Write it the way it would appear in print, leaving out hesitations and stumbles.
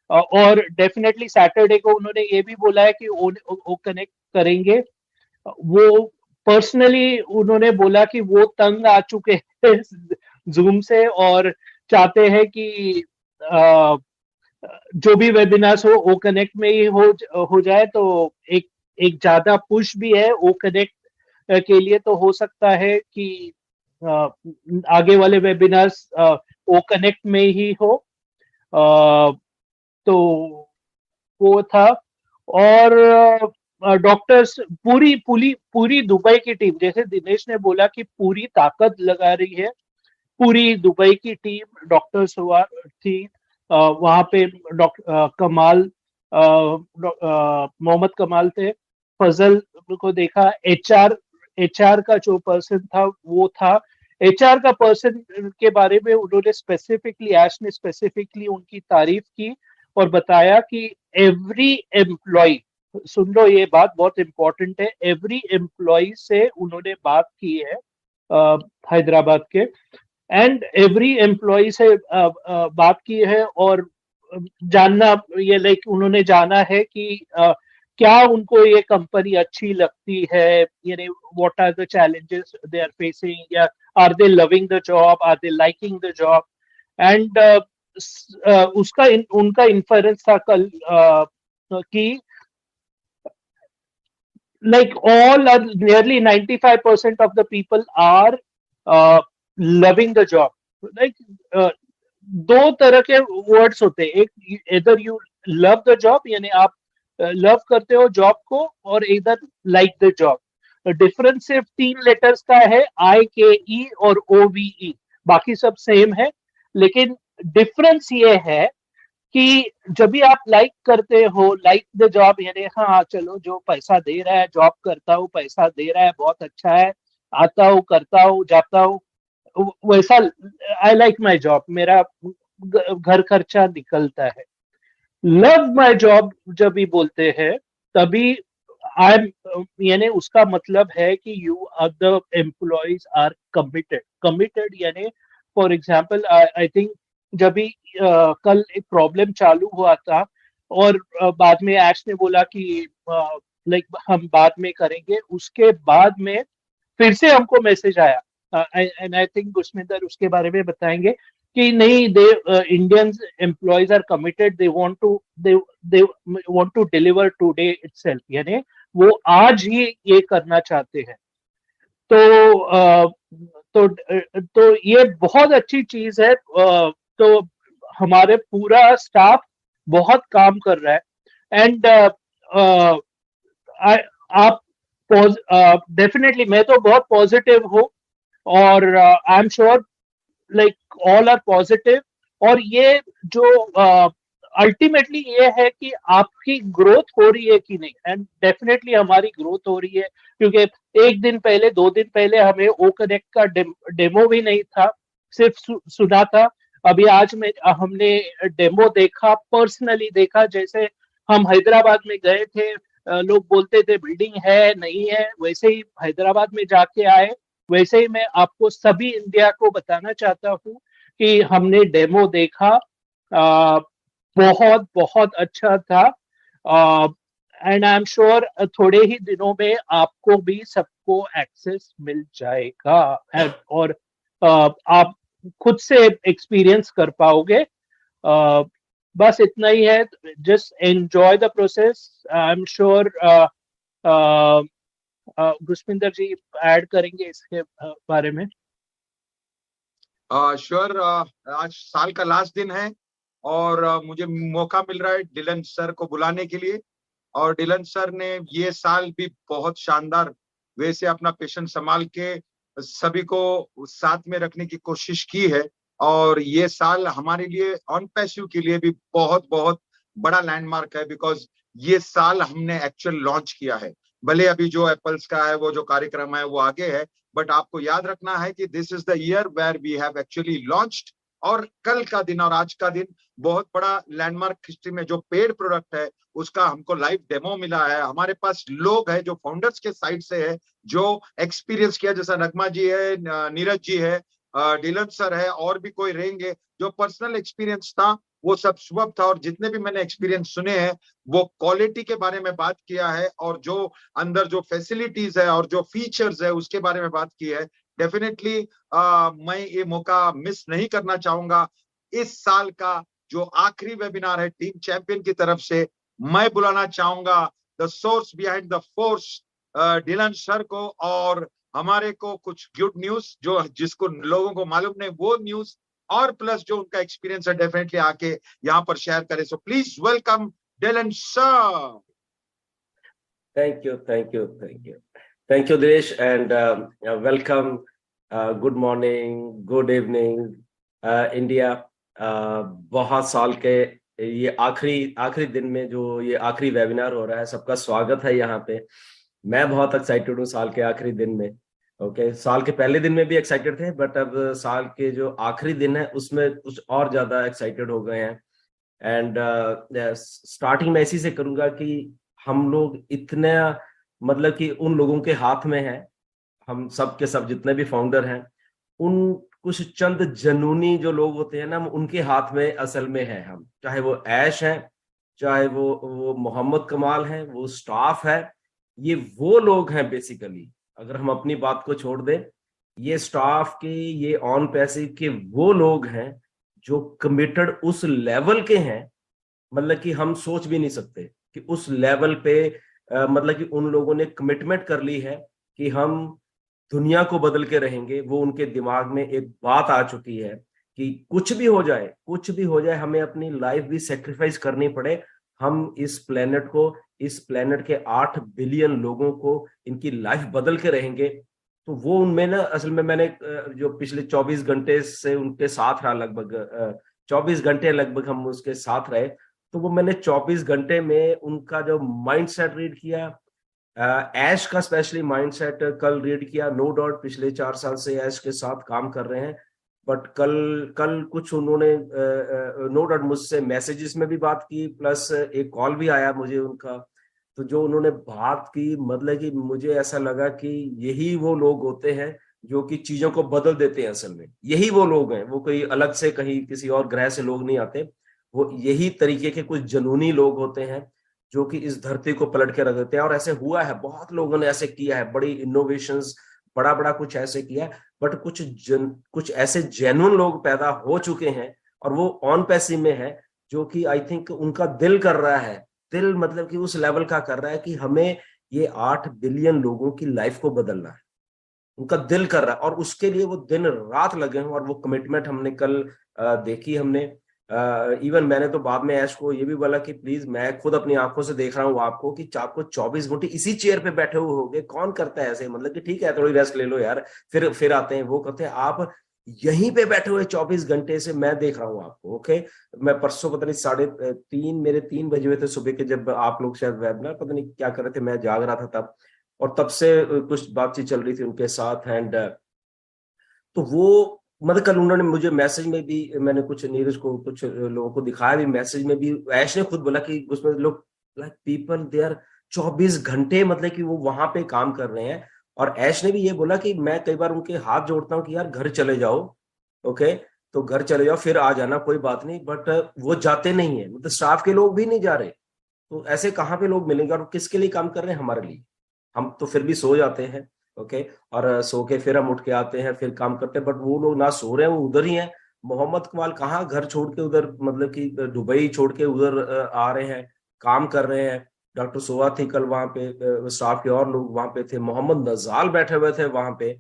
और definitely Saturday को उन्होंने ये भी बोला है कि वो कनेक्ट करेंगे। वो पर्सनली उन्होंने बोला कि वो तंग आ चुके हैं जूम से और चाहते हैं कि अ, जो भी वेबिनार्स हो ओ कनेक्ट में ही हो जाए। तो एक एक ज्यादा पुश भी है ओ कनेक्ट के लिए। तो हो सकता है कि अ, आगे वाले वेबिनार्स ओ कनेक्ट में ही हो। तो वो था। और डॉक्टर्स पूरी पूरी पूरी दुबई की टीम, जैसे दिनेश ने बोला कि पूरी ताकत लगा रही है, पूरी दुबई की टीम डॉक्टर्स हुआ थी। वहां पे डॉक्टर कमाल, मोहम्मद कमाल थे, फजल को देखा, एचआर का जो पर्सन था वो था। एचआर का पर्सन के बारे में उन्होंने स्पेसिफिकली, ऐश ने स्पेसिफिकली उनकी तारीफ की और बताया कि एवरी एम्प्लॉय, सुन लो ये बात बहुत इंपॉर्टेंट है, एवरी एम्प्लॉय से उन्होंने बात की है हैदराबाद के, एंड एवरी एम्प्लॉय से बात की है और जानना, ये लाइक उन्होंने जाना है कि क्या उनको ये कंपनी अच्छी लगती है, यानी what are the challenges they are facing, या are they loving the job, are they liking the job. And उनका इन्फरेंस था कल कि like all are nearly 95% of the people are loving the job. like uh, दो तरह के words होते हैं, एक इधर यू लव द जॉब, यानी आप लव करते हो जॉब को, और इधर लाइक द जॉब। डिफरेंस सिर्फ 3 लेटर्स का है, IKE और OVE, बाकी सब सेम है। लेकिन डिफरेंस ये है कि जब भी आप लाइक करते हो, लाइक द जॉब, यानी हाँ चलो जो पैसा दे रहा है, जॉब करता हूँ पैसा दे रहा है बहुत अच्छा है, आता हूँ करता हूँ जाता हूँ, वैसा आई लाइक माई जॉब, मेरा घर खर्चा निकलता है। लव माई जॉब जब भी बोलते हैं तभी आई एम, यानी उसका मतलब है कि you are the employees are committed, committed यानी फॉर एग्जाम्पल आई थिंक जब भी कल एक प्रॉब्लम चालू हुआ था और बाद में ऐश ने बोला कि लाइक हम बाद में करेंगे, उसके बाद में फिर से हमको मैसेज आया, एंड आई थिंक गुरस्मिंदर उसके बारे में बताएंगे कि नहीं, they Indians employees are committed, they want to deliver today itself, यानी वो आज ही ये करना चाहते हैं। तो तो ये बहुत अच्छी चीज है। तो हमारे पूरा स्टाफ बहुत काम कर रहा है। एंड आप डेफिनेटली, मैं तो बहुत पॉजिटिव हूँ और I am sure like all are positive. और ये जो अल्टीमेटली ये है कि आपकी ग्रोथ हो रही है कि नहीं, एंड डेफिनेटली हमारी ग्रोथ हो रही है, क्योंकि एक दिन पहले 2 दिन पहले हमें ओ कनेक्ट का डेमो भी नहीं था, सिर्फ सुना था। अभी आज में हमने डेमो देखा, पर्सनली देखा, जैसे हम हैदराबाद में गए थे, लोग बोलते थे बिल्डिंग है नहीं है, वैसे ही हैदराबाद में जाके आए। वैसे ही मैं आपको सभी इंडिया को बताना चाहता हूँ कि हमने डेमो देखा, बहुत बहुत अच्छा था। एंड आई एम श्योर थोड़े ही दिनों में आपको भी सबको एक्सेस मिल जाएगा, और आप खुद से एक्सपीरियंस कर पाओगे। बस इतना ही है, just enjoy the process. I am sure Gursminder ji add करेंगे इसके बारे में। श्योर। आज साल का लास्ट दिन है और मुझे मौका मिल रहा है डिलन सर को बुलाने के लिए। और डिलन सर ने ये साल भी बहुत शानदार वे से अपना पेशेंट संभाल के सभी को साथ में रखने की कोशिश की है। और ये साल हमारे लिए ऑन पैसिव के लिए भी बहुत बहुत बड़ा लैंडमार्क है, बिकॉज ये साल हमने एक्चुअल लॉन्च किया है। भले अभी जो एप्पल्स का है वो जो कार्यक्रम है वो आगे है, बट आपको याद रखना है कि this is the year where we have actually launched. और कल का दिन और आज का दिन बहुत बड़ा लैंडमार्क हिस्ट्री में जो पेड प्रोडक्ट है उसका हमको लाइव डेमो मिला है। हमारे पास लोग हैं जो फाउंडर्स के साइड से है, जो एक्सपीरियंस किया, जैसा नगमा जी है, नीरज जी है, डिलन सर है, और भी कोई रहेंगे। जो पर्सनल एक्सपीरियंस था वो सब सुबह था, और जितने भी मैंने एक्सपीरियंस सुने हैं वो क्वालिटी के बारे में बात किया है, और जो अंदर जो फैसिलिटीज है और जो फीचर्स है उसके बारे में बात की है। डेफिनेटली मैं ये मौका मिस नहीं करना चाहूंगा। इस साल का जो आखिरी वेबिनार है टीम चैंपियन की तरफ से, मैं बुलाना चाहूंगा the source behind the force Dylan sir को, और हमारे को कुछ गुड न्यूज जो जिसको लोगों को मालूम नहीं वो न्यूज, और प्लस जो उनका एक्सपीरियंस है डेफिनेटली आके यहाँ पर शेयर करें। So please welcome Dylan sir. Thank you, thank you, thank you. Thank you, Dinesh, and welcome. Good morning, good evening, India. बहुत साल के ये आखिरी दिन में जो ये आखिरी वेबिनार हो रहा है, सबका स्वागत है यहाँ पे। मैं बहुत एक्साइटेड हूँ साल के आखिरी दिन में। ओके, साल के पहले दिन में भी एक्साइटेड थे, बट अब साल के जो आखिरी दिन है उसमें कुछ और ज्यादा एक्साइटेड हो गए हैं। एंड स्टार्टिंग मैं इसी से करूंगा कि हम लोग इतने, मतलब कि उन लोगों के हाथ में है, हम सब के सब जितने भी फाउंडर हैं, उन कुछ चंद जनूनी जो लोग होते हैं ना, उनके हाथ में असल में है। हम चाहे वो ऐश है, चाहे वो मोहम्मद कमाल है, वो स्टाफ है, ये वो लोग हैं बेसिकली। अगर हम अपनी बात को छोड़ दें, ये स्टाफ के, ये ऑन पैसिव के वो लोग हैं जो कमिटेड उस लेवल के हैं, मतलब कि हम सोच भी नहीं सकते कि उस लेवल पे मतलब कि उन लोगों ने कमिटमेंट कर ली है कि हम दुनिया को बदल के रहेंगे। वो उनके दिमाग में एक बात आ चुकी है कि कुछ भी हो जाए, हमें अपनी लाइफ भी सेक्रीफाइस करनी पड़े, हम इस प्लेनेट के 8 बिलियन लोगों को इनकी लाइफ बदल के रहेंगे। तो वो उनमें ना, असल में मैंने जो पिछले 24 घंटे से उनके साथ रहा, लगभग 24 घंटे लगभग हम उसके साथ रहे, तो वो मैंने 24 घंटे में उनका जो माइंडसेट रीड किया, ऐश का स्पेशली माइंडसेट कल रीड किया। नो डाउट पिछले 4 साल से ऐश के साथ काम कर रहे हैं, बट कल कुछ उन्होंने नो डाउट मुझसे मैसेजेस में भी बात की, प्लस एक कॉल भी आया मुझे उनका। तो जो उन्होंने बात की, मतलब कि मुझे ऐसा लगा कि यही वो लोग होते हैं जो कि चीजों को बदल देते हैं। असल में यही वो लोग हैं, वो कोई अलग से कहीं किसी और ग्रह से लोग नहीं आते। वो यही तरीके के कुछ जनूनी लोग होते हैं जो कि इस धरती को पलट के रख देते हैं। और ऐसे हुआ है, बहुत लोगों ने ऐसे किया है, बड़ी इनोवेशंस, बड़ा कुछ ऐसे किया है, बट कुछ ऐसे जेन्युइन लोग पैदा हो चुके हैं, और वो ऑन पैसिव में है, जो कि आई थिंक उनका दिल कर रहा है, दिल मतलब कि उस लेवल का कर रहा है कि हमें ये 8 बिलियन लोगों की लाइफ को बदलना है। उनका दिल कर रहा है, और उसके लिए वो दिन रात लगे हैं, और वो कमिटमेंट हमने कल देखी। हमने इवन मैंने तो बाद में ऐश को ये भी बोला कि प्लीज, मैं खुद अपनी आंखों से देख रहा हूँ आपको कि आपको 24 घंटे इसी चेयर पे बैठे हुए होगे। कौन करता है ऐसे, मतलब कि ठीक है थोड़ी रेस्ट ले लो यार, फिर आते हैं, वो करते हैं। आप यहीं पे बैठे हुए 24 घंटे से मैं देख रहा हूँ आपको। ओके, मैं परसों पता नहीं 3:30 मेरे 3 बजे हुए थे सुबह के, जब आप लोग शायद वेबिनार पता नहीं क्या कर रहे थे, मैं जाग रहा था तब, और तब से कुछ बातचीत चल रही थी उनके साथ। एंड तो वो मतलब कल उन्होंने मुझे मैसेज में भी, मैंने कुछ नीरज को, कुछ लोगों को दिखाया भी मैसेज में भी, ऐश ने खुद बोला कि उसमें लोग लाइक पीपल दे आर 24 घंटे मतलब कि वो वहां पे काम कर रहे हैं। और ऐश ने भी ये बोला कि मैं कई बार उनके हाथ जोड़ता हूँ कि यार घर चले जाओ, ओके, तो घर चले जाओ फिर आ जाना, कोई बात नहीं, बट वो जाते नहीं है, मतलब स्टाफ के लोग भी नहीं जा रहे। तो ऐसे कहाँ पे लोग मिलेंगे, और किसके लिए काम कर रहे हैं, हमारे लिए। हम तो फिर भी सो जाते हैं, ओके, और सो के फिर हम उठ के आते हैं, फिर काम करते हैं, बट वो लोग ना सो रहे हैं, वो उधर ही हैं। मोहम्मद कमाल कहाँ घर छोड़ के उधर, मतलब कि दुबई छोड़ के उधर आ रहे हैं, काम कर रहे हैं। डॉक्टर सोआ थी कल वहां पे, स्टाफ के और लोग वहां पे थे, मोहम्मद नजाल बैठे हुए थे वहां पे,